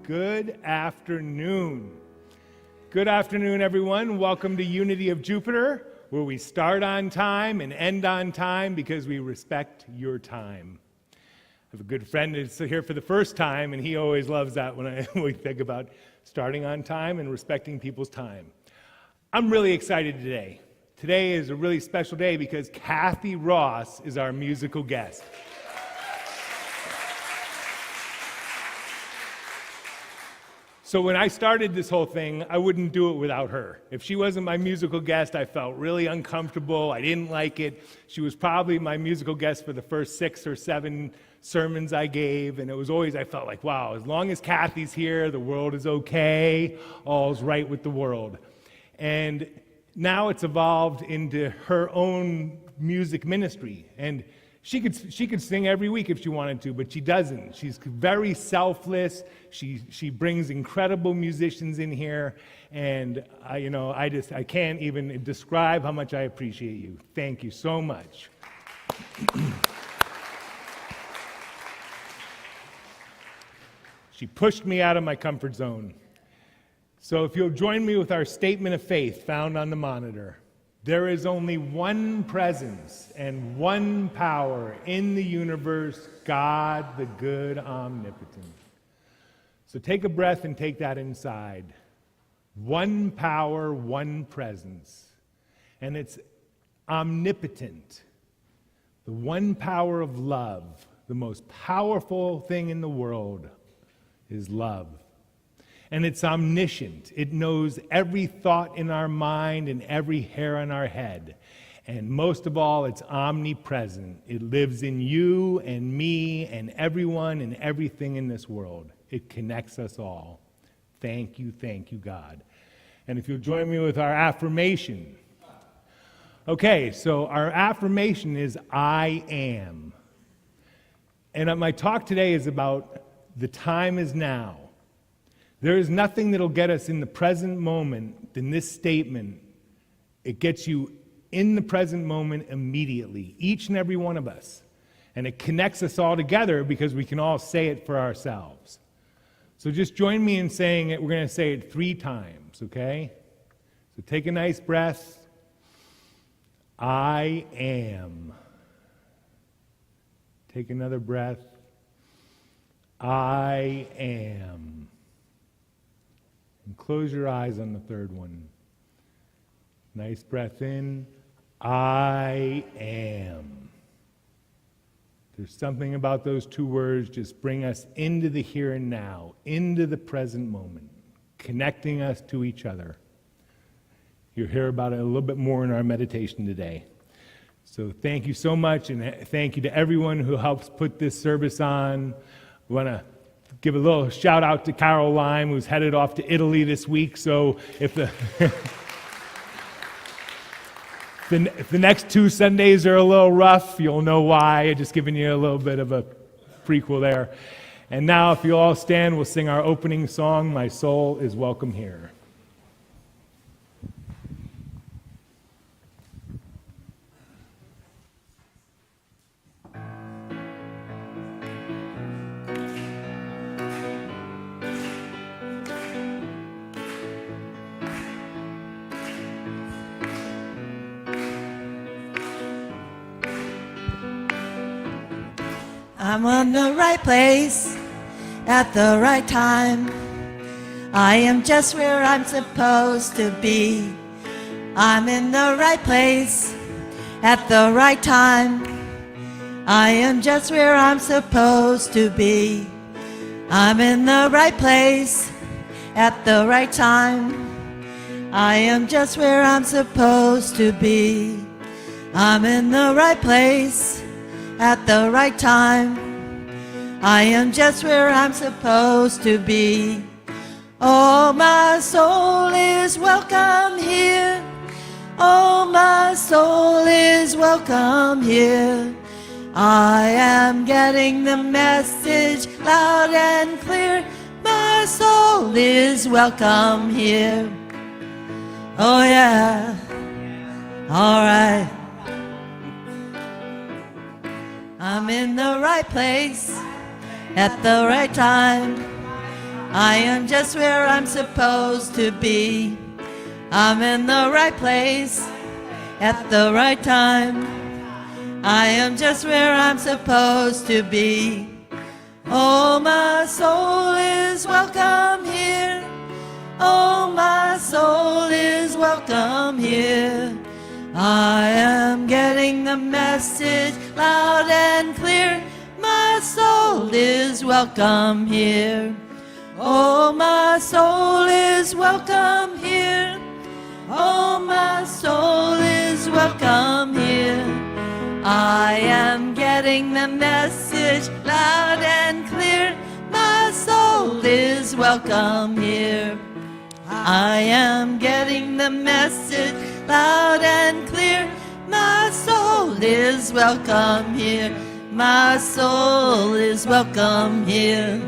Good afternoon. Good afternoon, everyone. Welcome to Unity of Jupiter, where we start on time and end on time because we respect your time. I have a good friend that's here for the first time, and he always loves that when we think about starting on time and respecting people's time. I'm really excited today. Today is a really special day because Kathy Ross is our musical guest. So when I started this whole thing, I wouldn't do it without her. If she wasn't my musical guest, I felt really uncomfortable. I didn't like it. She was probably my musical guest for the first 6 or 7 sermons I gave, and it was always, I felt like, wow, as long as Kathy's here, the world is okay, all's right with the world. And now it's evolved into her own music ministry, and she could sing every week if she wanted to, but she doesn't. She's very selfless. She brings incredible musicians in here, and I can't even describe how much I appreciate you. Thank you so much. She pushed me out of my comfort zone. So if you'll join me with our statement of faith found on the monitor. There is only one presence and one power in the universe, God, the good omnipotent. So take a breath and take that inside. One power, one presence. And it's omnipotent. The one power of love, the most powerful thing in the world is love. And it's omniscient. It knows every thought in our mind and every hair on our head. And most of all, it's omnipresent. It lives in you and me and everyone and everything in this world. It connects us all. Thank you, God. And if you'll join me with our affirmation. Okay, so our affirmation is I am. And my talk today is about the time is now. There is nothing that'll get us in the present moment than this statement. It gets you in the present moment immediately, each and every one of us. And it connects us all together because we can all say it for ourselves. So just join me in saying it. We're going to say it 3 times, okay? So take a nice breath. I am. Take another breath. I am. And close your eyes on the third one. Nice breath in. I am. There's something about those 2 words just bring us into the here and now, into the present moment, connecting us to each other. You'll hear about it a little bit more in our meditation today. So thank you so much, and thank you to everyone who helps put this service on. We want to give a little shout out to Carol Lime, who's headed off to Italy this week. So if the next 2 Sundays are a little rough, you'll know why. I'm just giving you a little bit of a prequel there. And now, if you all stand, we'll sing our opening song, My Soul is Welcome Here. I'm in the right place at the right time. I am just where I'm supposed to be. I'm in the right place at the right time. I am just where I'm supposed to be. I'm in the right place at the right time. I am just where I'm supposed to be. I'm in the right place at the right time. I am just where I'm supposed to be. Oh, my soul is welcome here. Oh, my soul is welcome here. I am getting the message loud and clear. My soul is welcome here. Oh, yeah. All right. I'm in the right place at the right time. I am just where I'm supposed to be. I'm in the right place at the right time. I am just where I'm supposed to be. Oh, my soul is welcome here. Oh, my soul is welcome here. I am getting the message loud and clear. My soul is welcome here. Oh, my soul is welcome here. Oh, my soul is welcome here. I am getting the message loud and clear. My soul is welcome here. I am getting the message loud and clear. My soul is welcome here. My soul is welcome here.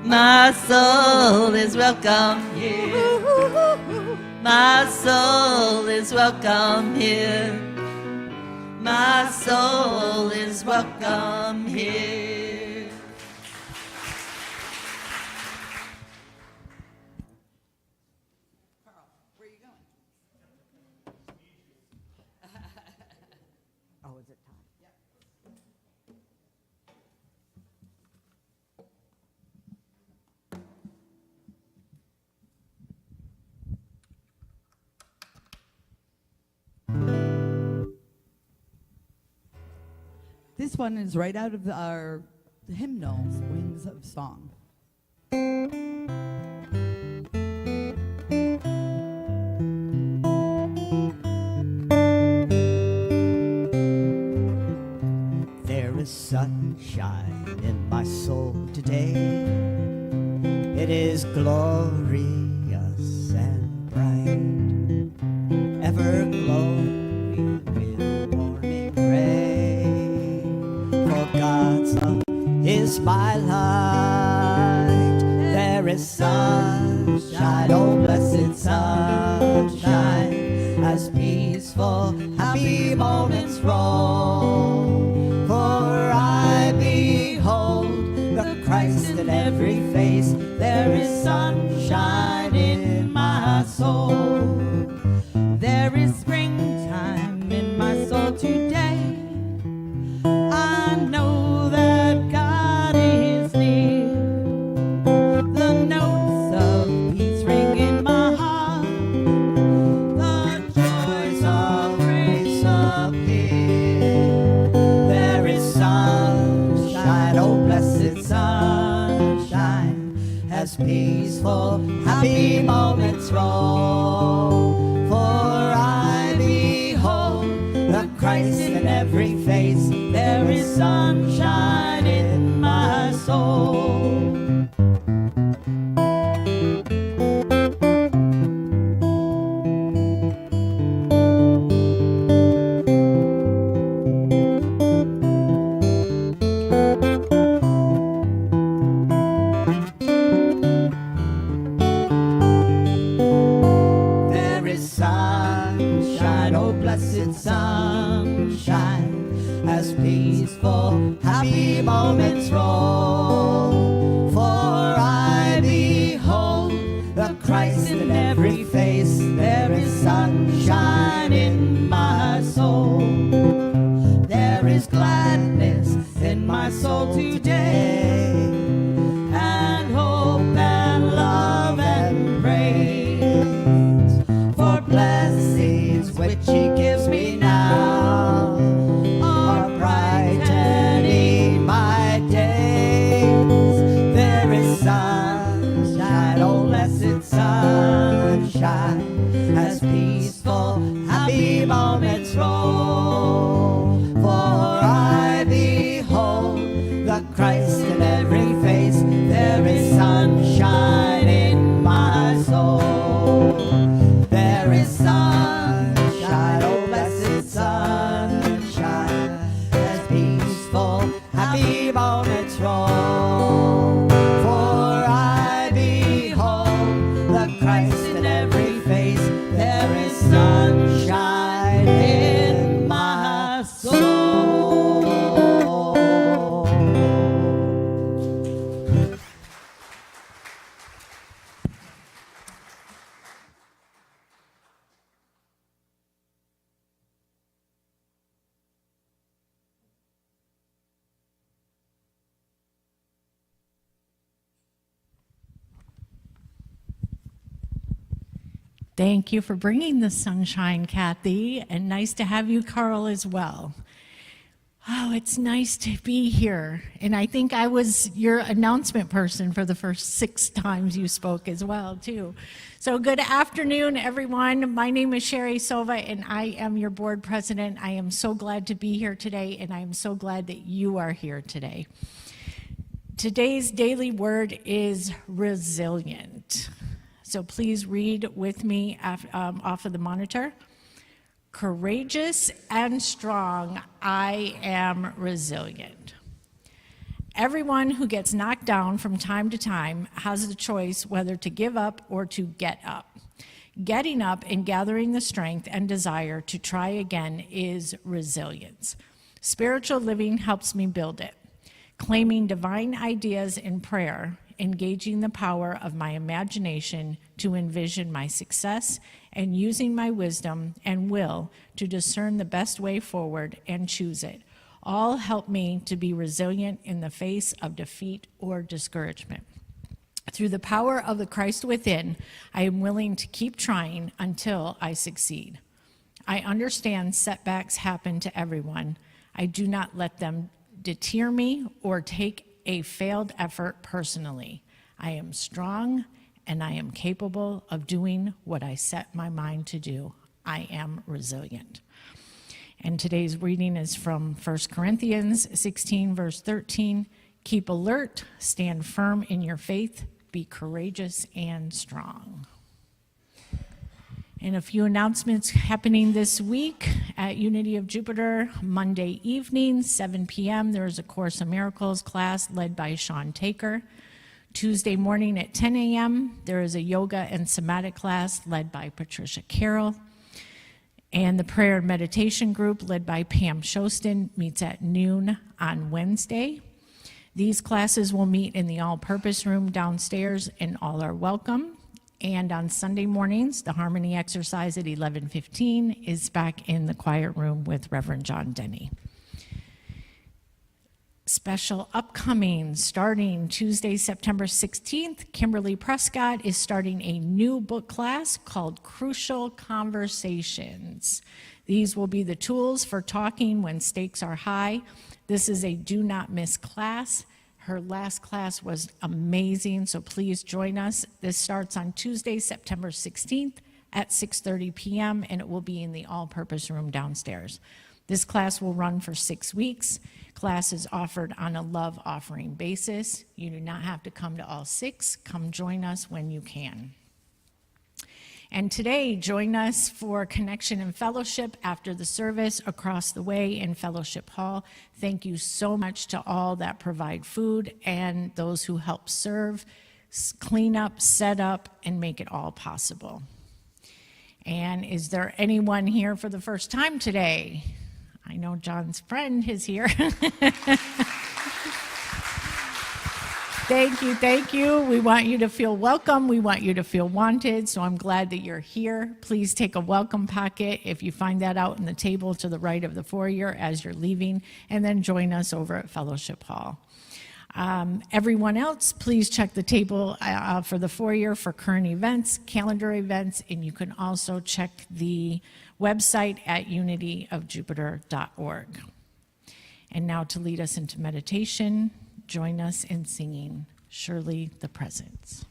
My soul is welcome here. My soul is welcome here. My soul is welcome here. Carl, where are you going? Oh, is it time? Yeah. This one is right out of our hymnal, Wings of Song. There is sunshine in my soul today. It is glorious and bright, ever glowing with morning ray. For God's love is my light. There is sunshine, oh blessed sunshine, as peaceful, happy moments roll. For I behold the Christ in every face. There is sunshine in my soul. There is springtime in my soul today. I know that God is near. The notes of peace ring in my heart. The joys of grace appear. There is sunshine, oh blessed sunshine, as peaceful, happy moments roll. For I behold the Christ in every face. There is sunshine in my soul. There is sunshine, oh blessed sunshine, as peaceful, happy moments roll. For I behold the Christ in every face. There is sunshine in my soul. There is gladness in my soul today, and hope and love and praise. For blessings which He gives me now are bright and in my days. There is sunshine, oh blessed sunshine, as peaceful, happy moments roll. For I behold the Christ in every face. There is sunshine in my soul. There is sunshine, oh blessed sunshine, as peaceful, happy moments roll. For I behold the Christ in every face. There is sunshine in my soul. Thank you for bringing the sunshine, Kathy, and nice to have you, Carl, as well. Oh, it's nice to be here. And I think I was your announcement person for the first 6 times you spoke as well, too. So good afternoon, everyone. My name is Sherry Sova, and I am your board president. I am so glad to be here today, and I am so glad that you are here today. Today's daily word is resilient. So please read with me off of the monitor. Courageous and strong, I am resilient. Everyone who gets knocked down from time to time has the choice whether to give up or to get up. Getting up and gathering the strength and desire to try again is resilience. Spiritual living helps me build it. Claiming divine ideas in prayer, engaging the power of my imagination to envision my success, and using my wisdom and will to discern the best way forward and choose it, all help me to be resilient in the face of defeat or discouragement. Through the power of the Christ within, I am willing to keep trying until I succeed. I understand setbacks happen to everyone. I do not let them deter me or take a failed effort personally. I am strong and I am capable of doing what I set my mind to do. I am resilient. And today's reading is from 1 Corinthians 16, verse 13. Keep alert, stand firm in your faith, be courageous and strong. And a few announcements happening this week at Unity of Jupiter. Monday evening, 7 p.m., there is a Course in Miracles class led by Sean Taker. Tuesday morning at 10 a.m., there is a yoga and somatic class led by Patricia Carroll. And the prayer and meditation group led by Pam Shostin meets at noon on Wednesday. These classes will meet in the all-purpose room downstairs, and all are welcome. And on Sunday mornings, the Harmony exercise at 11:15 is back in the quiet room with Reverend John Denny. Special upcoming, starting Tuesday, September 16th, Kimberly Prescott is starting a new book class called Crucial Conversations. These will be the tools for talking when stakes are high. This is a do not miss class. Her last class was amazing, so please join us. This starts on Tuesday, September 16th at 6:30 p.m., and it will be in the all-purpose room downstairs. This class will run for 6 weeks. Class is offered on a love offering basis. You do not have to come to all 6. Come join us when you can. And today, join us for Connection and Fellowship after the service across the way in Fellowship Hall. Thank you so much to all that provide food and those who help serve, clean up, set up, and make it all possible. And is there anyone here for the first time today? I know John's friend is here. Thank you. We want you to feel welcome. We want you to feel wanted. So I'm glad that you're here. Please take a welcome packet if you find that out on the table to the right of the foyer as you're leaving, and then join us over at Fellowship Hall. Everyone else, please check the table for the foyer for current events, calendar events, and you can also check the website at unityofjupiter.org. And now to lead us into meditation, join us in singing Surely the Presence.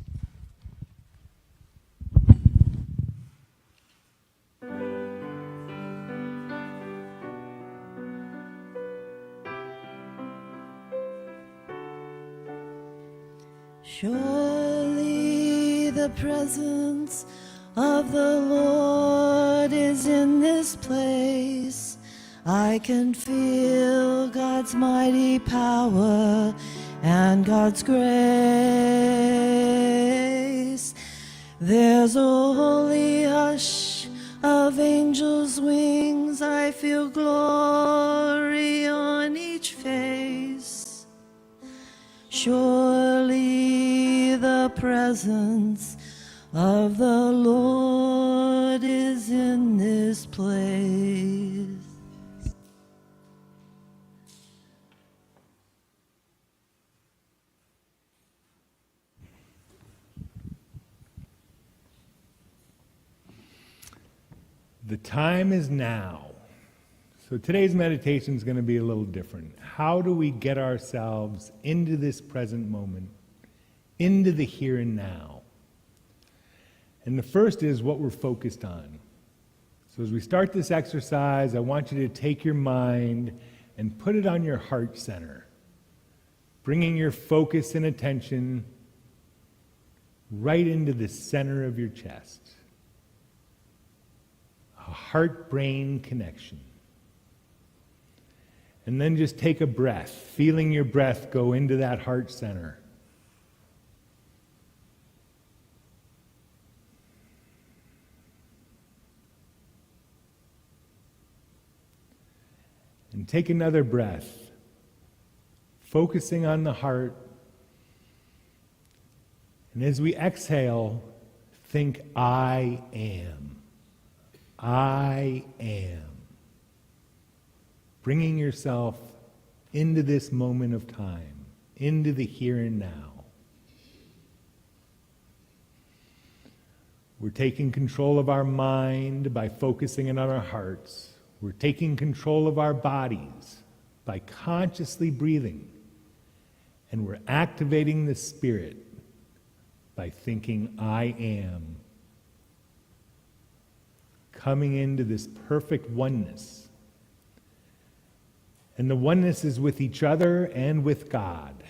Surely the presence of the Lord is in this place. I can feel God's mighty power and God's grace. There's a holy hush of angels' wings. I feel glory on each face. Surely the presence of the Lord is in this place. The time is now. So today's meditation is going to be a little different. How do we get ourselves into this present moment, into the here and now? And the first is what we're focused on. So as we start this exercise, I want you to take your mind and put it on your heart center, bringing your focus and attention right into the center of your chest. A heart-brain connection. And then just take a breath, feeling your breath go into that heart center. And take another breath, focusing on the heart. And as we exhale, think, I am. I am. Bringing yourself into this moment of time, into the here and now. We're taking control of our mind by focusing in on our hearts. We're taking control of our bodies by consciously breathing. And we're activating the spirit by thinking, I am. Coming into this perfect oneness. And the oneness is with each other and with God,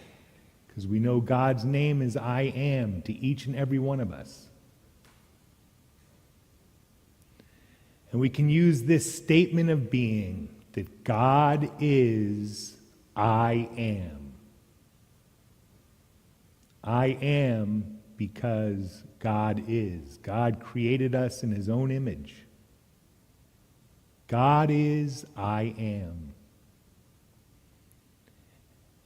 because we know God's name is I am to each and every one of us. And we can use this statement of being that God is I am. I am because God is. God created us in his own image. God is, I am.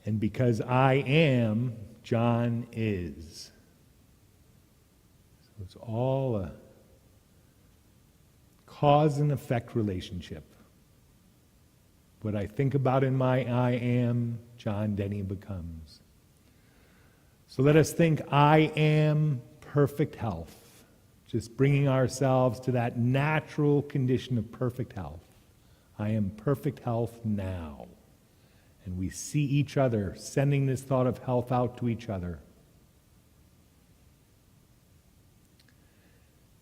And because I am, John is. So it's all a cause and effect relationship. What I think about in my I am, John Denny becomes. So let us think, I am perfect health. Just bringing ourselves to that natural condition of perfect health. I am perfect health now. And we see each other sending this thought of health out to each other.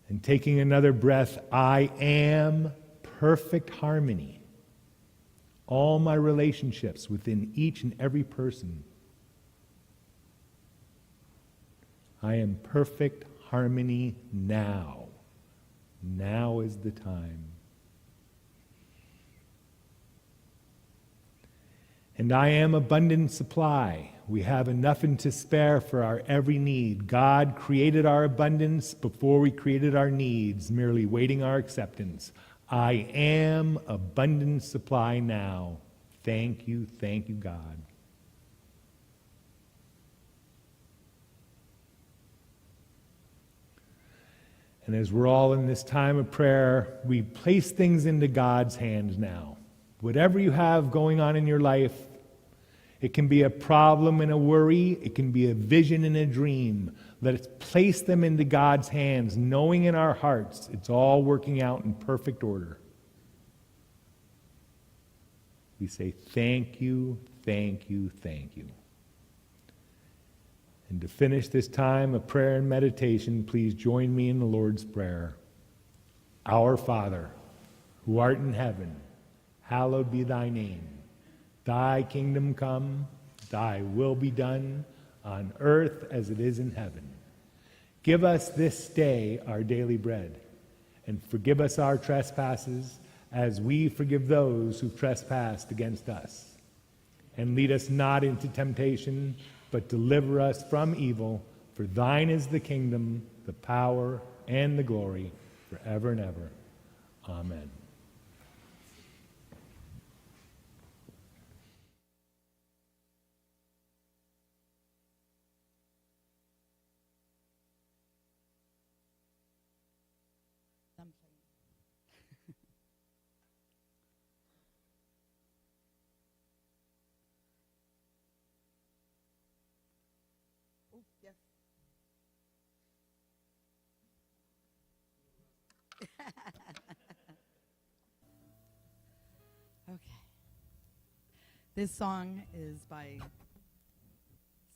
And taking another breath, I am perfect harmony. All my relationships within each and every person. I am perfect harmony now. Now is the time. And I am abundant supply. We have enough and to spare for our every need. God created our abundance before we created our needs, merely waiting our acceptance. I am abundant supply now. Thank you, God. And as we're all in this time of prayer, we place things into God's hands now. Whatever you have going on in your life, it can be a problem and a worry, it can be a vision and a dream. Let's place them into God's hands, knowing in our hearts it's all working out in perfect order. We say, thank you, thank you, thank you. And to finish this time of prayer and meditation, please join me in the Lord's Prayer. Our Father, who art in heaven, hallowed be thy name. Thy kingdom come, thy will be done, on earth as it is in heaven. Give us this day our daily bread, and forgive us our trespasses, as we forgive those who trespass against us. And lead us not into temptation, but deliver us from evil. For thine is the kingdom, the power, and the glory, forever and ever. Amen. This song is by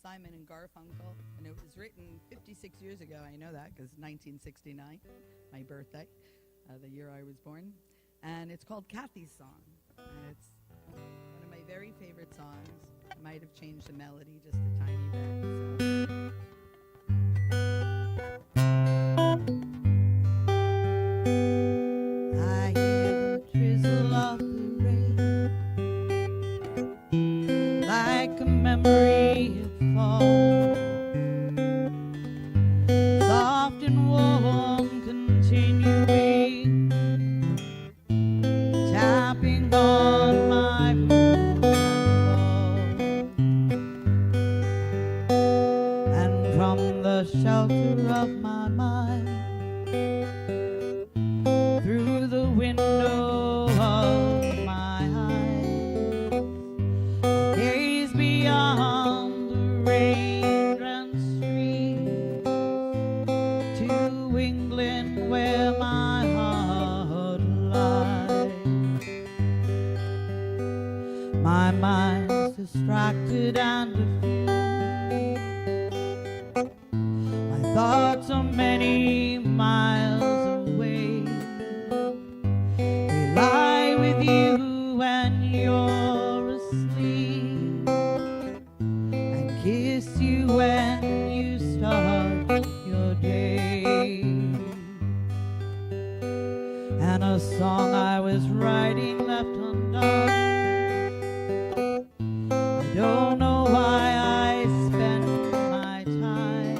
Simon and Garfunkel, and it was written 56 years ago. I know that because 1969, my birthday, the year I was born. And it's called Kathy's Song. And it's one of my very favorite songs. I might have changed the melody just a tiny bit. I hear the drizzle of the rain like a memory it falls, soft and warm, continuing, tapping on my room and from the shelter of my mind, through the window of my eyes, I gaze beyond the rain-drenched streets to England where my heart lies. My mind's distracted and diffused. My thoughts are many miles away. They lie with you when you're asleep and kiss you when you start your day. And a song I was writing left undone. I don't know why I spend my time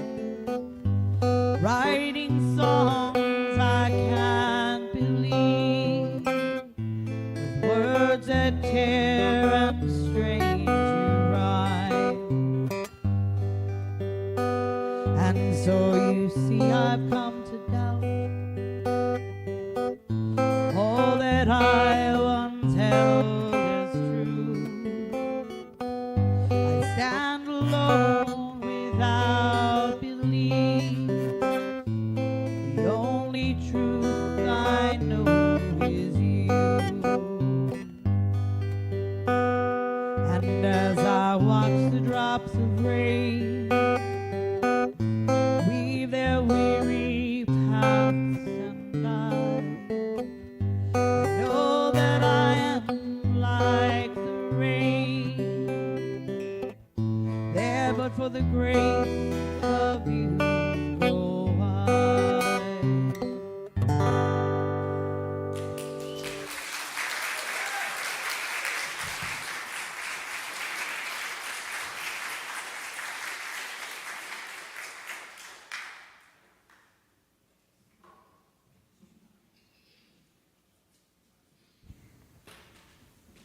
writing songs I can't believe, with words that tear and strain to rhyme. And so you see I've come to doubt all that I once held as true. I stand alone without belief. The only truth I know is you. And as I watch the drops of rain weave their weary paths and I know that I am like the rain, there but for the grace of you. Oh,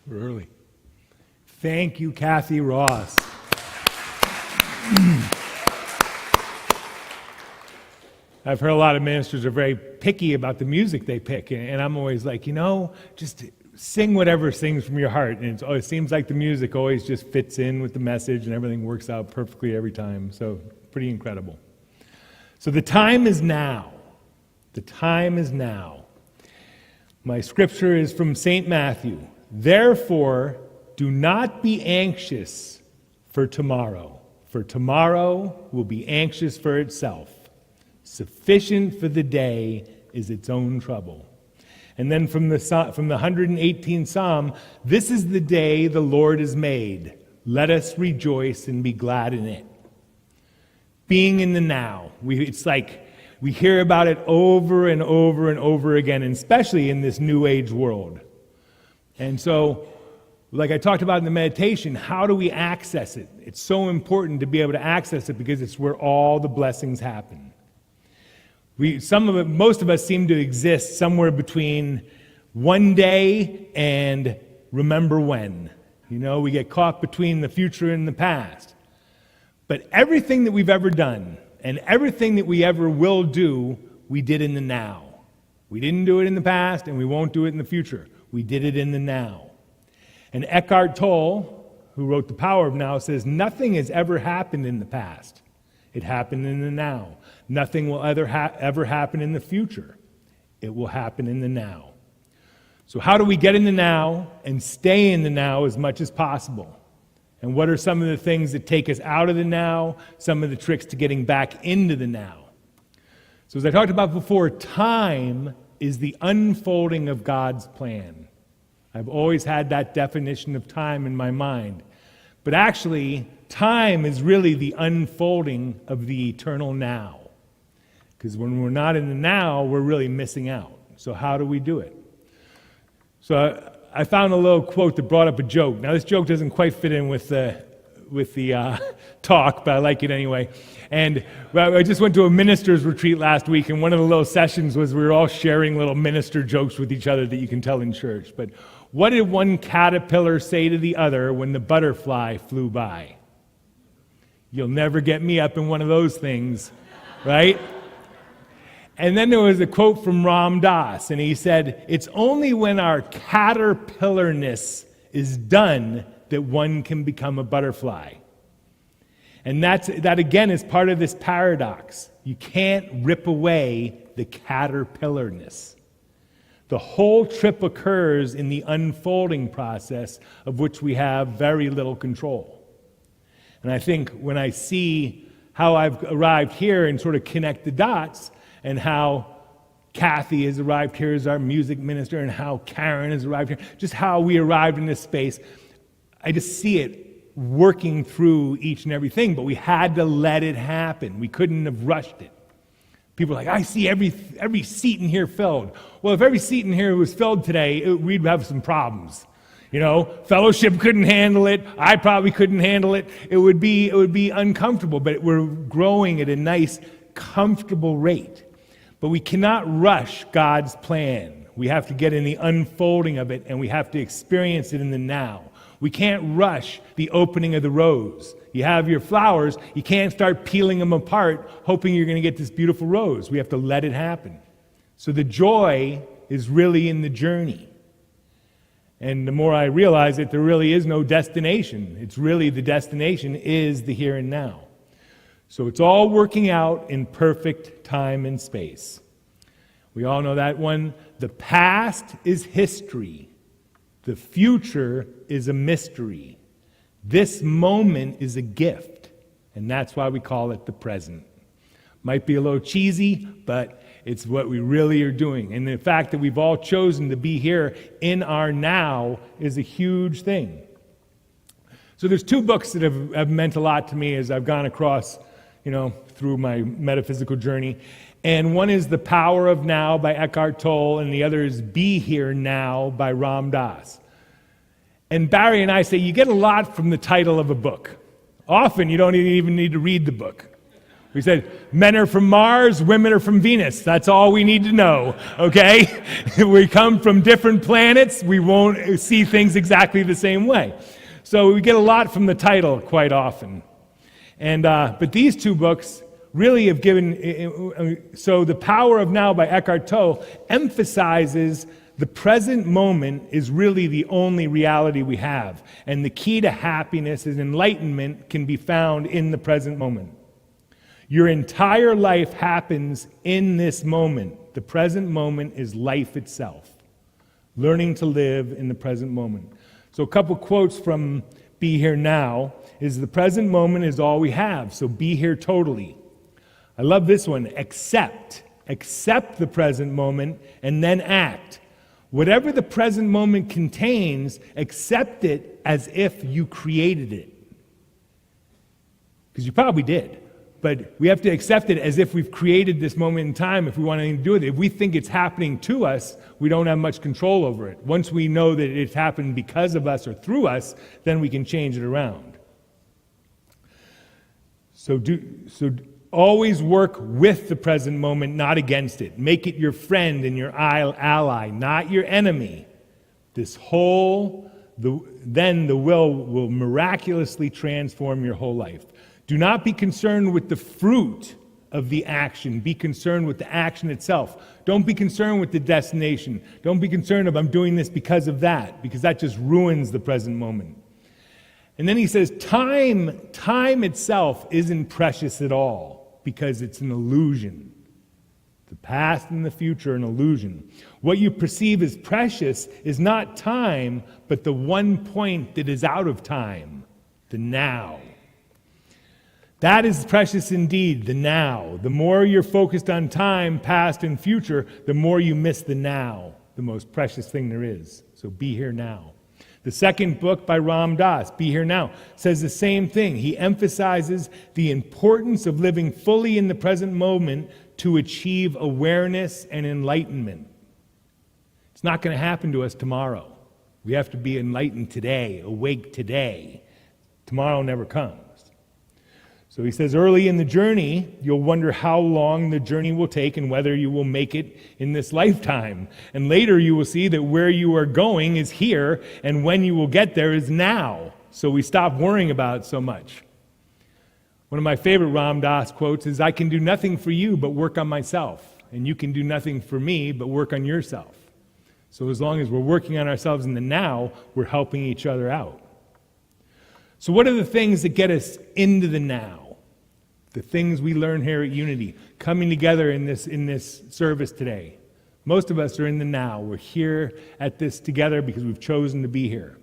We're early. Thank you, Kathy Ross. I've heard a lot of ministers are very picky about the music they pick, and I'm always like, just sing whatever sings from your heart. And it seems like the music always just fits in with the message, and everything works out perfectly every time. So pretty incredible. So the time is now. The time is now. My scripture is from St. Matthew. Therefore, do not be anxious for tomorrow will be anxious for itself. Sufficient for the day is its own trouble. And then from the 118th Psalm, this is the day the Lord has made. Let us rejoice and be glad in it. Being in the now. It's like we hear about it over and over and over again, and especially in this New Age world. And so, like I talked about in the meditation, how do we access it? It's so important to be able to access it because it's where all the blessings happen. Most of us seem to exist somewhere between one day and remember when. We get caught between the future and the past. But everything that we've ever done and everything that we ever will do, we did in the now. We didn't do it in the past and we won't do it in the future. We did it in the now. And Eckhart Tolle, who wrote The Power of Now, says nothing has ever happened in the past. It happened in the now. Nothing will ever happen in the future. It will happen in the now. So how do we get in the now and stay in the now as much as possible? And what are some of the things that take us out of the now, some of the tricks to getting back into the now? So as I talked about before, time is the unfolding of God's plan. I've always had that definition of time in my mind. But actually, time is really the unfolding of the eternal now. Because when we're not in the now, we're really missing out. So how do we do it? So I found a little quote that brought up a joke. Now this joke doesn't quite fit in with the talk, but I like it anyway. And I just went to a minister's retreat last week, and one of the little sessions was we were all sharing little minister jokes with each other that you can tell in church. But what did one caterpillar say to the other when the butterfly flew by? You'll never get me up in one of those things, right? And then there was a quote from Ram Dass, and he said, "It's only when our caterpillarness is done that one can become a butterfly." And that again is part of this paradox. You can't rip away the caterpillarness. The whole trip occurs in the unfolding process of which we have very little control. And I think when I see how I've arrived here and sort of connect the dots, and how Kathy has arrived here as our music minister, and how Karen has arrived here, just how we arrived in this space, I just see it working through each and everything, but we had to let it happen. We couldn't have rushed it. People are like, I see every seat in here filled. Well, if every seat in here was filled today, we'd have some problems. You know, fellowship couldn't handle it. I probably couldn't handle it. It would be uncomfortable, but we're growing at a nice, comfortable rate. But we cannot rush God's plan. We have to get in the unfolding of it, and we have to experience it in the now. We can't rush the opening of the rose. You have your flowers, you can't start peeling them apart, hoping you're going to get this beautiful rose. We have to let it happen. So the joy is really in the journey. And the more I realize that there really is no destination. It's really the destination is the here and now. So it's all working out in perfect time and space. We all know that one. The past is history. The future is a mystery. This moment is a gift, and that's why we call it the present. Might be a little cheesy, but it's what we really are doing. And the fact that we've all chosen to be here in our now is a huge thing. So there's two books that have meant a lot to me as I've gone across, through my metaphysical journey. And one is The Power of Now by Eckhart Tolle, and the other is Be Here Now by Ram Dass. And Barry and I say you get a lot from the title of a book. Often you don't even need to read the book. We said, men are from Mars, women are from Venus. That's all we need to know, okay? We come from different planets. We won't see things exactly the same way. So we get a lot from the title quite often. And but these two books really have given... So The Power of Now by Eckhart Tolle emphasizes the present moment is really the only reality we have. And the key to happiness and enlightenment can be found in the present moment. Your entire life happens in this moment. The present moment is life itself. Learning to live in the present moment. So a couple quotes from Be Here Now is the present moment is all we have. So be here totally. I love this one. Accept the present moment and then act. Whatever the present moment contains, accept it as if you created it. Because you probably did. But we have to accept it as if we've created this moment in time if we want anything to do with it. If we think it's happening to us, we don't have much control over it. Once we know that it's happened because of us or through us, then we can change it around. So always work with the present moment, not against it. Make it your friend and your ally, not your enemy. Then the will miraculously transform your whole life. Do not be concerned with the fruit of the action. Be concerned with the action itself. Don't be concerned with the destination. Don't be concerned if I'm doing this because of that, because that just ruins the present moment. And then he says, time itself isn't precious at all, because it's an illusion. The past and the future are an illusion. What you perceive as precious is not time, but the one point that is out of time, the now. That is precious indeed, the now. The more you're focused on time, past and future, the more you miss the now, the most precious thing there is. So be here now. The second book by Ram Dass, Be Here Now, says the same thing. He emphasizes the importance of living fully in the present moment to achieve awareness and enlightenment. It's not going to happen to us tomorrow. We have to be enlightened today, awake today. Tomorrow never comes. So he says, early in the journey, you'll wonder how long the journey will take and whether you will make it in this lifetime. And later you will see that where you are going is here, and when you will get there is now. So we stop worrying about it so much. One of my favorite Ram Dass quotes is, I can do nothing for you but work on myself, and you can do nothing for me but work on yourself. So as long as we're working on ourselves in the now, we're helping each other out. So what are the things that get us into the now? The things we learn here at Unity, coming together in this service today. Most of us are in the now. We're here at this together because we've chosen to be here.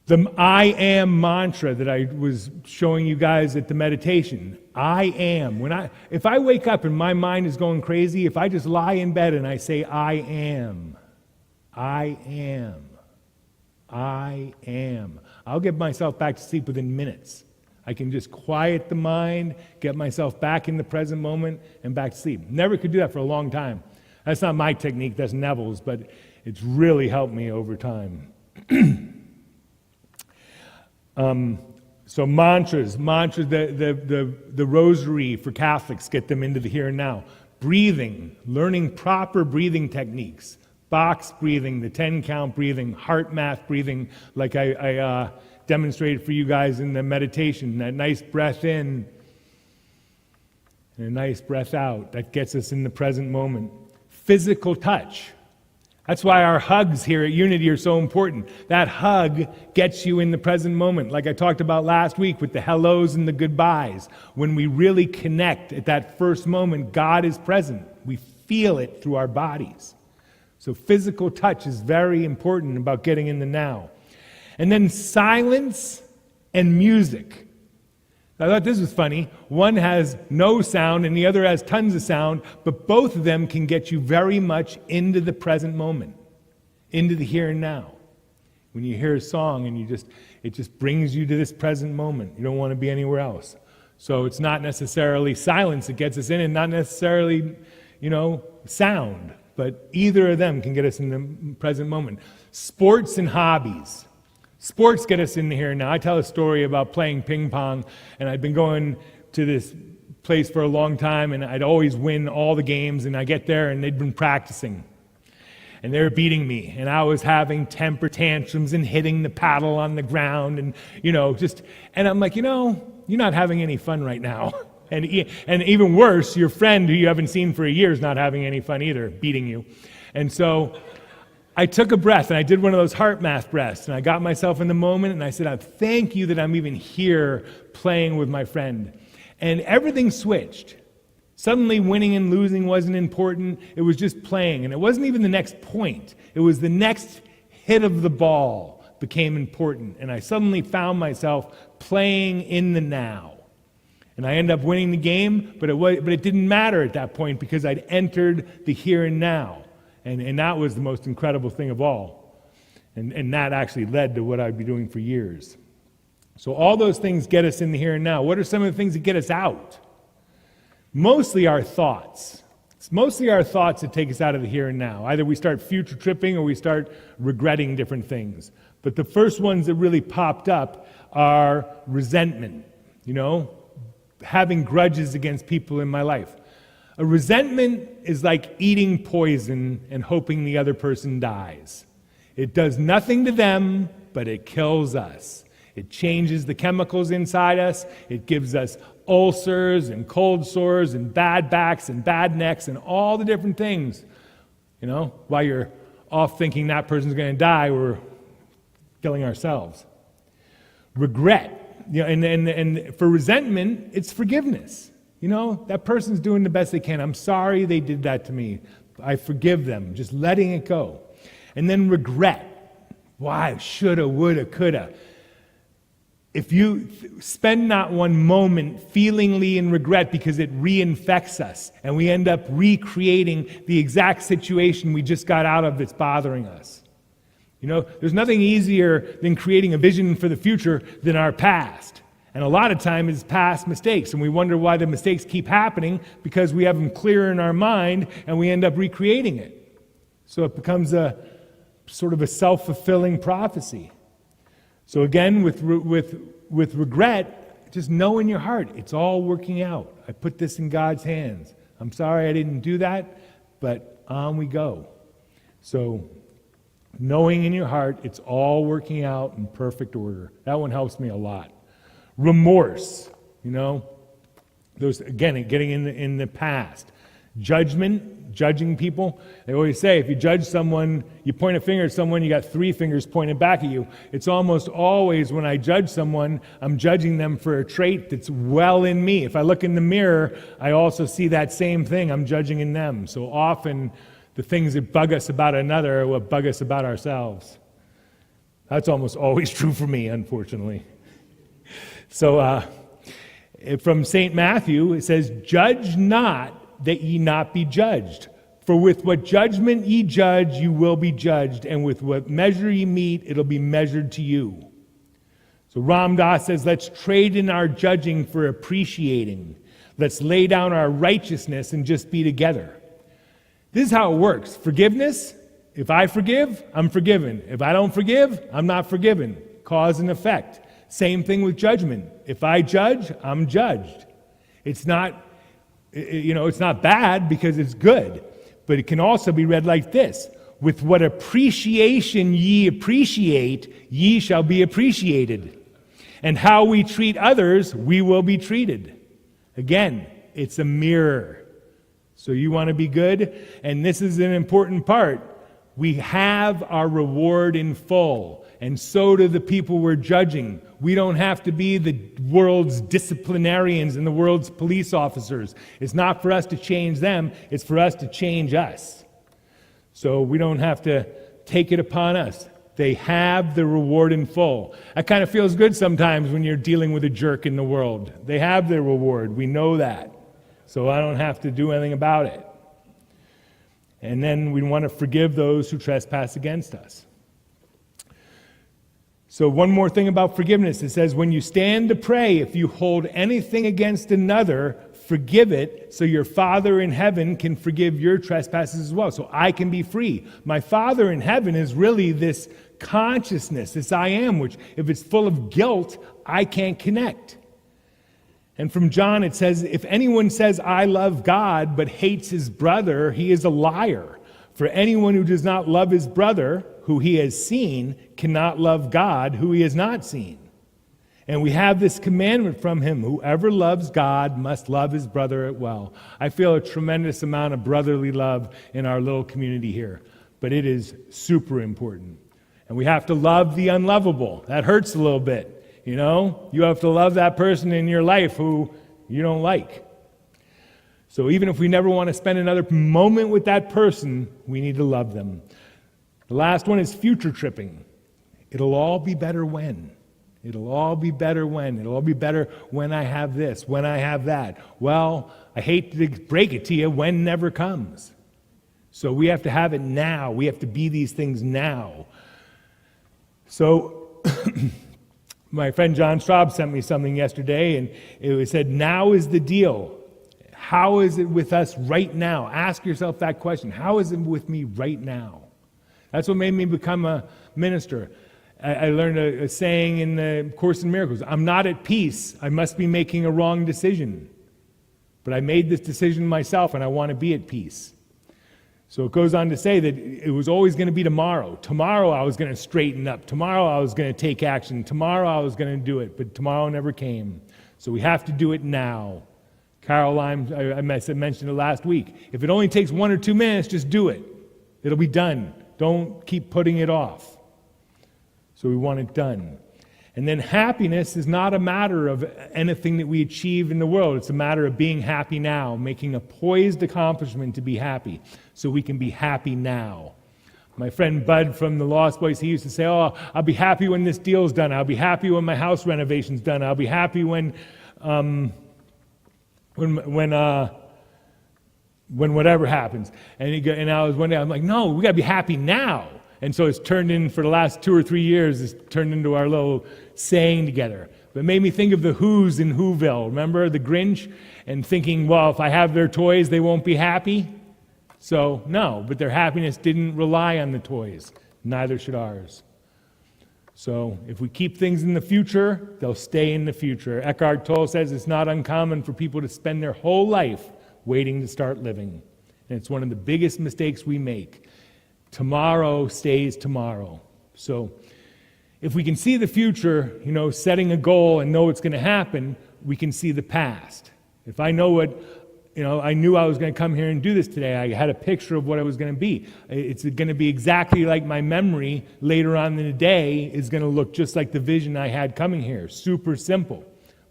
The I am mantra that I was showing you guys at the meditation. I am. If I wake up and my mind is going crazy, if I just lie in bed and I say I am, I am, I am, I'll get myself back to sleep within minutes. I can just quiet the mind, get myself back in the present moment, and back to sleep. Never could do that for a long time. That's not my technique, that's Neville's, but it's really helped me over time. So mantras, the rosary for Catholics, get them into the here and now. Breathing, learning proper breathing techniques. Box breathing, the 10-count breathing, heart math breathing, like I demonstrated for you guys in the meditation. That nice breath in and a nice breath out. That gets us in the present moment. Physical touch. That's why our hugs here at Unity are so important. That hug gets you in the present moment, like I talked about last week with the hellos and the goodbyes. When we really connect at that first moment, God is present. We feel it through our bodies. So physical touch is very important about getting in the now. And then silence and music. I thought this was funny. One has no sound and the other has tons of sound, but both of them can get you very much into the present moment, into the here and now. When you hear a song and it just brings you to this present moment. You don't want to be anywhere else. So it's not necessarily silence that gets us in, and not necessarily, sound, but either of them can get us in the present moment. Sports and hobbies. Sports get us in here now. I tell a story about playing ping pong, and I'd been going to this place for a long time, and I'd always win all the games, and I get there, and they'd been practicing. And they were beating me, and I was having temper tantrums and hitting the paddle on the ground, and, and I'm like, you're not having any fun right now. And even worse, your friend who you haven't seen for a year is not having any fun either, beating you. And so I took a breath, and I did one of those heart math breaths, and I got myself in the moment, and I said, thank you that I'm even here playing with my friend. And everything switched. Suddenly winning and losing wasn't important. It was just playing. And it wasn't even the next point. It was the next hit of the ball became important. And I suddenly found myself playing in the now. And I ended up winning the game, but it didn't matter at that point because I'd entered the here and now. And that was the most incredible thing of all. And that actually led to what I'd be doing for years. So all those things get us in the here and now. What are some of the things that get us out? Mostly our thoughts. It's mostly our thoughts that take us out of the here and now. Either we start future tripping or we start regretting different things. But the first ones that really popped up are resentment, having grudges against people in my life. A resentment is like eating poison and hoping the other person dies. It does nothing to them, but it kills us. It changes the chemicals inside us. It gives us ulcers and cold sores and bad backs and bad necks and all the different things. While you're off thinking that person's going to die, we're killing ourselves. Regret. And for resentment, it's forgiveness. You know, that person's doing the best they can. I'm sorry they did that to me. I forgive them. Just letting it go. And then regret. Why? Shoulda, woulda, coulda. If you spend not one moment feelingly in regret because it reinfects us and we end up recreating the exact situation we just got out of that's bothering us. You know, there's nothing easier than creating a vision for the future than our past. And a lot of time is past mistakes, and we wonder why the mistakes keep happening because we have them clear in our mind and we end up recreating it. So it becomes a sort of a self-fulfilling prophecy. So again, with regret, just know in your heart, it's all working out. I put this in God's hands. I'm sorry I didn't do that, but on we go. So knowing in your heart, it's all working out in perfect order. That one helps me a lot. Remorse, you know, those again, getting in the past. Judgment, judging people. They always say if you judge someone, you point a finger at someone, you got 3 fingers pointed back at you. It's almost always when I judge someone, I'm judging them for a trait that's well in me. If I look in the mirror, I also see that same thing. I'm judging in them. So often the things that bug us about another are what bug us about ourselves. That's almost always true for me, unfortunately. So from St. Matthew, it says, "Judge not that ye not be judged. For with what judgment ye judge, you will be judged, and with what measure ye meet, it'll be measured to you." So Ram Dass says, let's trade in our judging for appreciating. Let's lay down our righteousness and just be together. This is how it works. Forgiveness, if I forgive, I'm forgiven. If I don't forgive, I'm not forgiven. Cause and effect. Same thing with judgment. If I judge, I'm judged. It's not, it's not bad because it's good, but it can also be read like this: with what appreciation ye appreciate, ye shall be appreciated. And how we treat others, we will be treated. Again, it's a mirror. So you want to be good, and this is an important part. We have our reward in full, and so do the people we're judging. We don't have to be the world's disciplinarians and the world's police officers. It's not for us to change them, it's for us to change us. So we don't have to take it upon us. They have the reward in full. That kind of feels good sometimes when you're dealing with a jerk in the world. They have their reward. We know that. So I don't have to do anything about it. And then we want to forgive those who trespass against us. So one more thing about forgiveness. It says, when you stand to pray, if you hold anything against another, forgive it, so your Father in heaven can forgive your trespasses as well. So I can be free. My Father in heaven is really this consciousness, this I am, which if it's full of guilt, I can't connect. And from John it says, if anyone says, I love God, but hates his brother, he is a liar. For anyone who does not love his brother, who he has seen, cannot love God, who he has not seen. And we have this commandment from him, whoever loves God must love his brother as well. I feel a tremendous amount of brotherly love in our little community here, but it is super important. And we have to love the unlovable. That hurts a little bit. You know, you have to love that person in your life who you don't like. So even if we never want to spend another moment with that person, we need to love them. The last one is future tripping. It'll all be better when. It'll all be better when. It'll all be better when I have this, when I have that. Well, I hate to break it to you, when never comes. So we have to have it now. We have to be these things now. So my friend John Straub sent me something yesterday, and it said, now is the deal. How is it with us right now? Ask yourself that question. How is it with me right now? That's what made me become a minister. I learned a saying in the Course in Miracles. I'm not at peace. I must be making a wrong decision. But I made this decision myself, and I want to be at peace. So it goes on to say that it was always going to be tomorrow. Tomorrow I was going to straighten up. Tomorrow I was going to take action. Tomorrow I was going to do it. But tomorrow never came. So we have to do it now. Caroline, I mentioned it last week. If it only takes 1 or 2 minutes, just do it. It'll be done. Don't keep putting it off. So we want it done. And then happiness is not a matter of anything that we achieve in the world. It's a matter of being happy now, making a poised accomplishment to be happy, so we can be happy now. My friend Bud from the Lost Boys, he used to say, oh, I'll be happy when this deal's done. I'll be happy when my house renovation's done. I'll be happy when whatever happens. And I was one day, I'm like, no, we got to be happy now. And so it's turned in, for the last 2 or 3 years, it's turned into our little saying together. But it made me think of the Who's in Whoville. Remember the Grinch? And thinking, well, if I have their toys, they won't be happy? So, no, but their happiness didn't rely on the toys. Neither should ours. So, if we keep things in the future, they'll stay in the future. Eckhart Tolle says it's not uncommon for people to spend their whole life waiting to start living. And it's one of the biggest mistakes we make. Tomorrow stays tomorrow. So, if we can see the future, setting a goal and know it's going to happen, we can see the past. If I know I knew I was going to come here and do this today. I had a picture of what it was going to be. It's going to be exactly like my memory later on in the day is going to look just like the vision I had coming here. Super simple,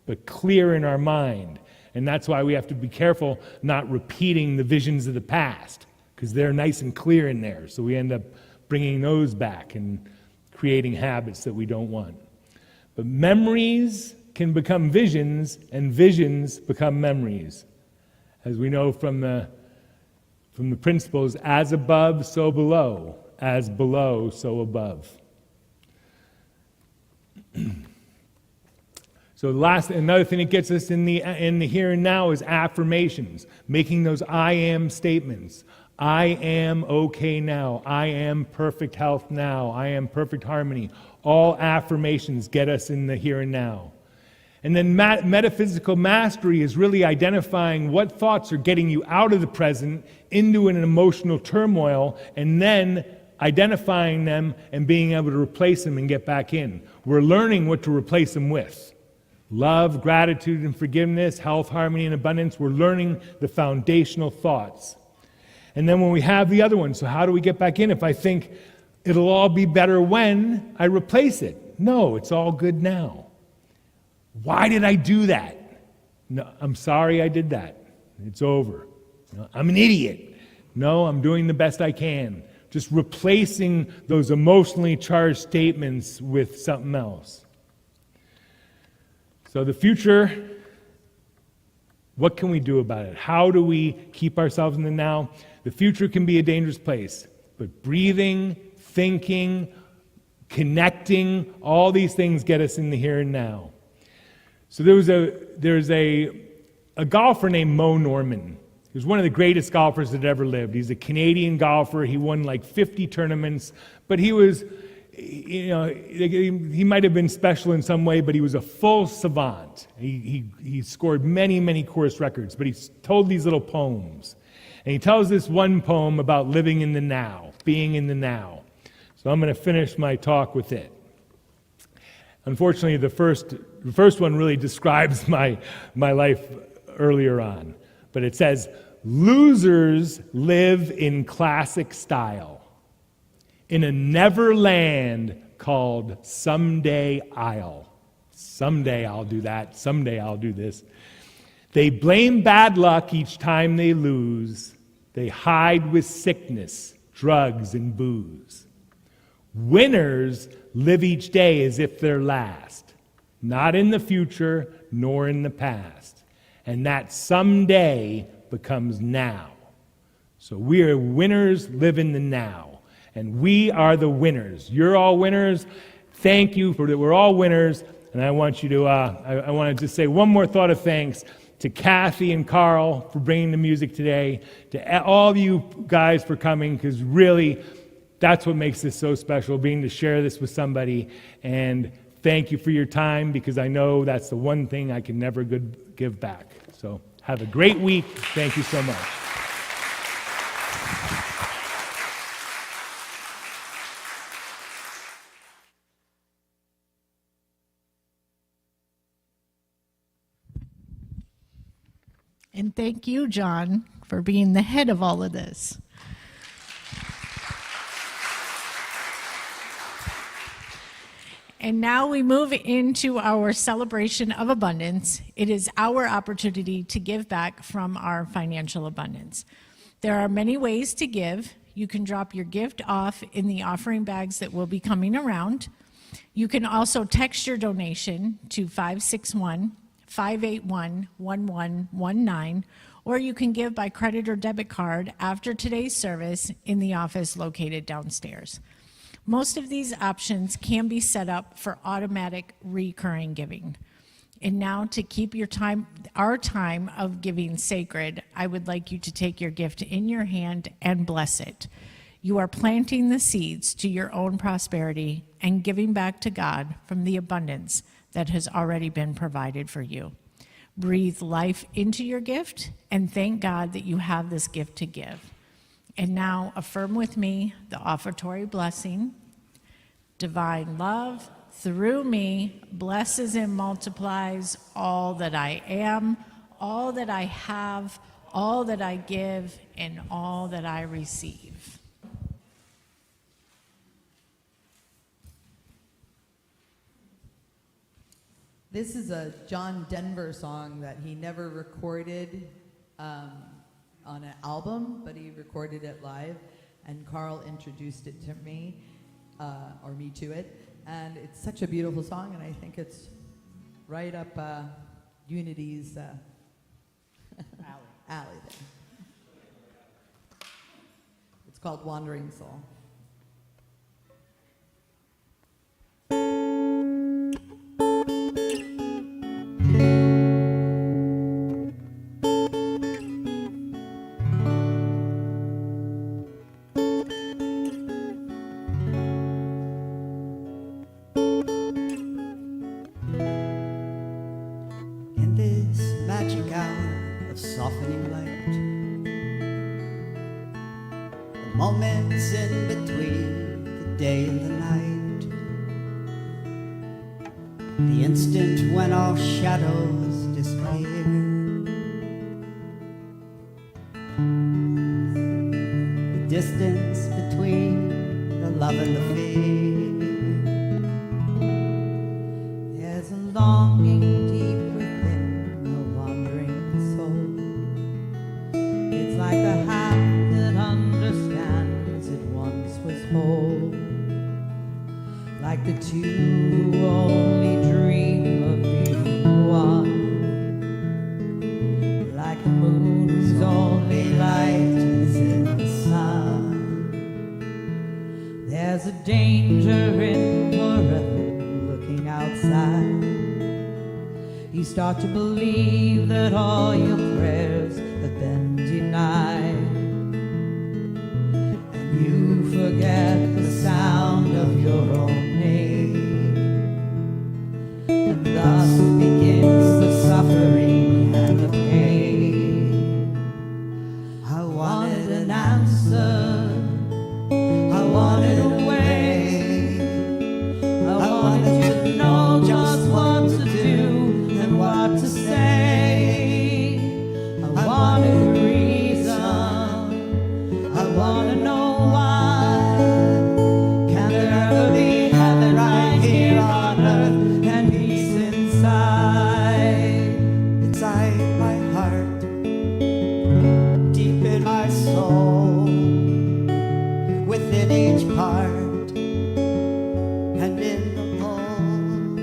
but clear in our mind. And that's why we have to be careful not repeating the visions of the past, because they're nice and clear in there. So we end up bringing those back and creating habits that we don't want. But memories can become visions, and visions become memories. As we know from the principles, as above, so below. As below, so above. So another thing that gets us in the here and now is affirmations, making those I am statements. I am okay now. I am perfect health now. I am perfect harmony. All affirmations get us in the here and now. And then metaphysical mastery is really identifying what thoughts are getting you out of the present into an emotional turmoil, and then identifying them and being able to replace them and get back in. We're learning what to replace them with. Love, gratitude, and forgiveness, health, harmony, and abundance. We're learning the foundational thoughts. And then when we have the other one, so how do we get back in? If I think it'll all be better when I replace it. No, it's all good now. Why did I do that? No, I'm sorry I did that. It's over. I'm an idiot. No, I'm doing the best I can. Just replacing those emotionally charged statements with something else. So the future, what can we do about it? How do we keep ourselves in the now? The future can be a dangerous place, but breathing, thinking, connecting, all these things get us in the here and now. So there's a golfer named Mo Norman. He was one of the greatest golfers that ever lived. He's a Canadian golfer. He won like 50 tournaments, but he was, he might have been special in some way, but he was a full savant. He scored many, many course records, but he told these little poems. And he tells this one poem about living in the now, being in the now. So I'm going to finish my talk with it. Unfortunately, the first one really describes my life earlier on. But it says, losers live in classic style, in a neverland called Someday I'll. Someday I'll do that. Someday I'll do this. They blame bad luck each time they lose. They hide with sickness, drugs, and booze. Winners live each day as if they're last, not in the future nor in the past. And that someday becomes now. So we are winners, live in the now. And we are the winners. You're all winners. Thank you for that. We're all winners. And I want you to, I want to just say one more thought of thanks to Kathy and Carl for bringing the music today, to all of you guys for coming, because really, that's what makes this so special, being to share this with somebody. And thank you for your time, because I know that's the one thing I can never give back. So have a great week. Thank you so much. And thank you, John, for being the head of all of this. And now we move into our celebration of abundance. It is our opportunity to give back from our financial abundance. There are many ways to give. You can drop your gift off in the offering bags that will be coming around. You can also text your donation to 561-581-1119, or you can give by credit or debit card after today's service in the office located downstairs. Most of these options can be set up for automatic recurring giving. And now, to keep our time of giving sacred, I would like you to take your gift in your hand and bless it. You are planting the seeds to your own prosperity and giving back to God from the abundance that has already been provided for you. Breathe life into your gift and thank God that you have this gift to give. And now, affirm with me the offertory blessing. Divine love through me blesses and multiplies all that I am, all that I have, all that I give, and all that I receive. This is a John Denver song that he never recorded on an album, but he recorded it live, and Carl introduced it to me, or me to it, and it's such a beautiful song, and I think it's right up Unity's alley there. It's called Wandering Soul. In this magic hour of softening light, the moments in between the day and the night, the instant when all shadows disappear, the distance between the love and the fear. There's a longing deep within the wandering soul. It's like a heart that understands it once was whole. Like the two only dream of being one. Like a moon whose only light is in the sun. There's a danger in forever looking outside. You start to believe that all your prayers have been denied, and you forget the sound of your own name, and thus begins the suffering and the pain. I wanted an answer, I wanted a way, I wanted you to know just what to do and what to say. I wanted a reason, I want to know why. Can there ever be heaven right here on earth and peace inside? Inside my heart, deep in my soul, within each part and in the whole.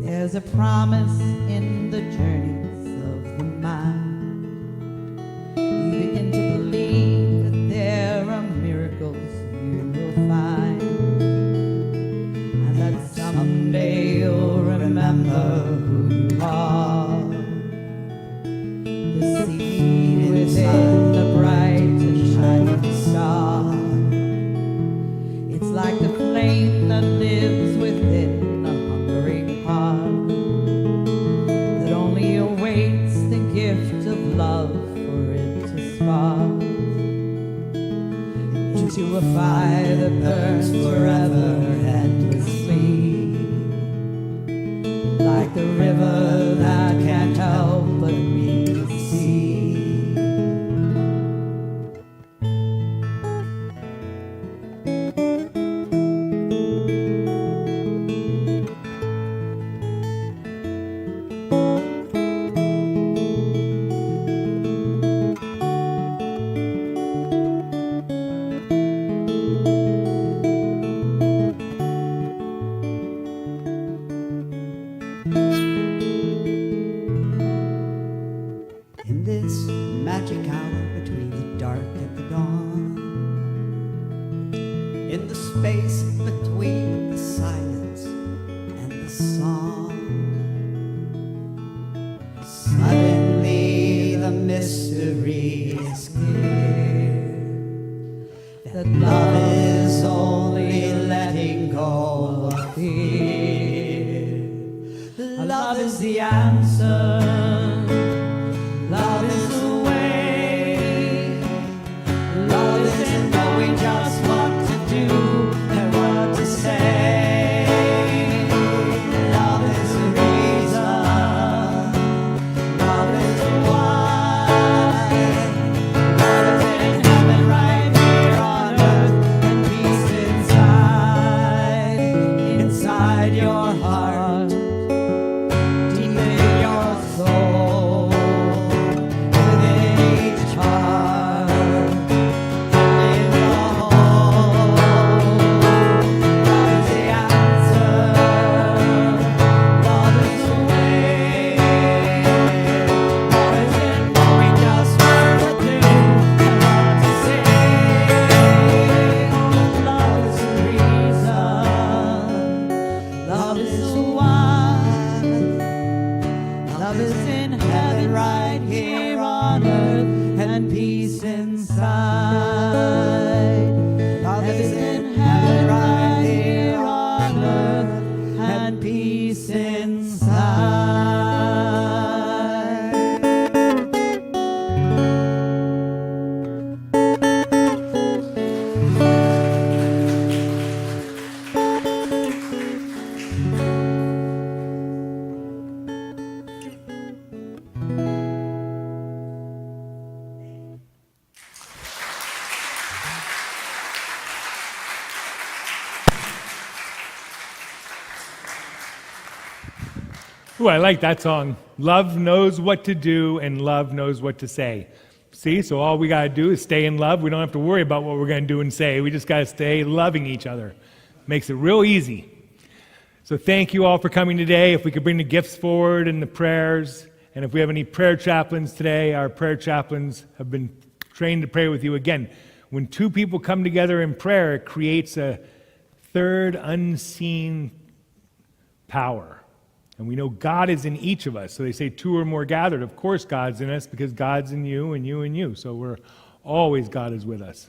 There's a promise in the journeys of the mind. You begin to believe that there are miracles you will find, and that someday you'll remember who you are. The seed within the bright and shining star. It's like the flame that lives within a hungering heart, that only awaits the gift of love for it to spark into a fire that burns forever endlessly, like the river that can't help but meet the sea. song. Suddenly the mystery is clear, that love is only letting go of fear. Love is the answer. Love is the way. Love is in knowing just what to do and what to say. Love is the reason. Love is the why. Love is in heaven right here on earth, and peace inside your heart, deep in your soul, within each heart, in the whole. Love is the answer. Love is the way. Love is in knowing just what to do and what to say. Love is the reason. Love is the one. Love is in heaven right here on earth, and peace inside. Love is in heaven right here on earth, and peace inside. Ooh, I like that song. Love knows what to do and love knows what to say. See, so all we got to do is stay in love. We don't have to worry about what we're going to do and say. We just got to stay loving each other. Makes it real easy. So thank you all for coming today. If we could bring the gifts forward and the prayers, and if we have any prayer chaplains today, our prayer chaplains have been trained to pray with you. Again, when two people come together in prayer, it creates a third unseen power. And we know God is in each of us. So they say two or more gathered. Of course God's in us because God's in you and you and you. So we're always, God is with us.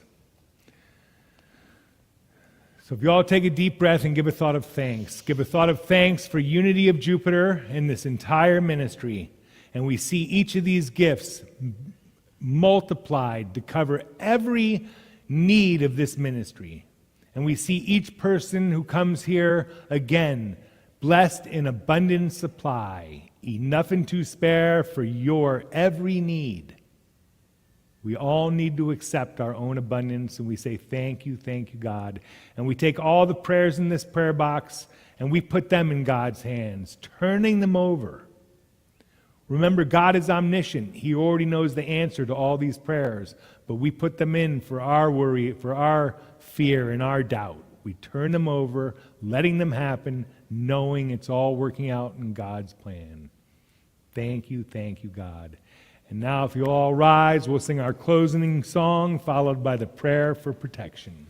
So if you all take a deep breath and give a thought of thanks. Give a thought of thanks for Unity of Jupiter in this entire ministry. And we see each of these gifts multiplied to cover every need of this ministry. And we see each person who comes here again blessed in abundant supply, enough and to spare for your every need. We all need to accept our own abundance, and we say, thank you, God. And we take all the prayers in this prayer box, and we put them in God's hands, turning them over. Remember, God is omniscient. He already knows the answer to all these prayers, but we put them in for our worry, for our fear, and our doubt. We turn them over, letting them happen, knowing it's all working out in God's plan. Thank you, God. And now if you all rise, we'll sing our closing song, followed by the prayer for protection.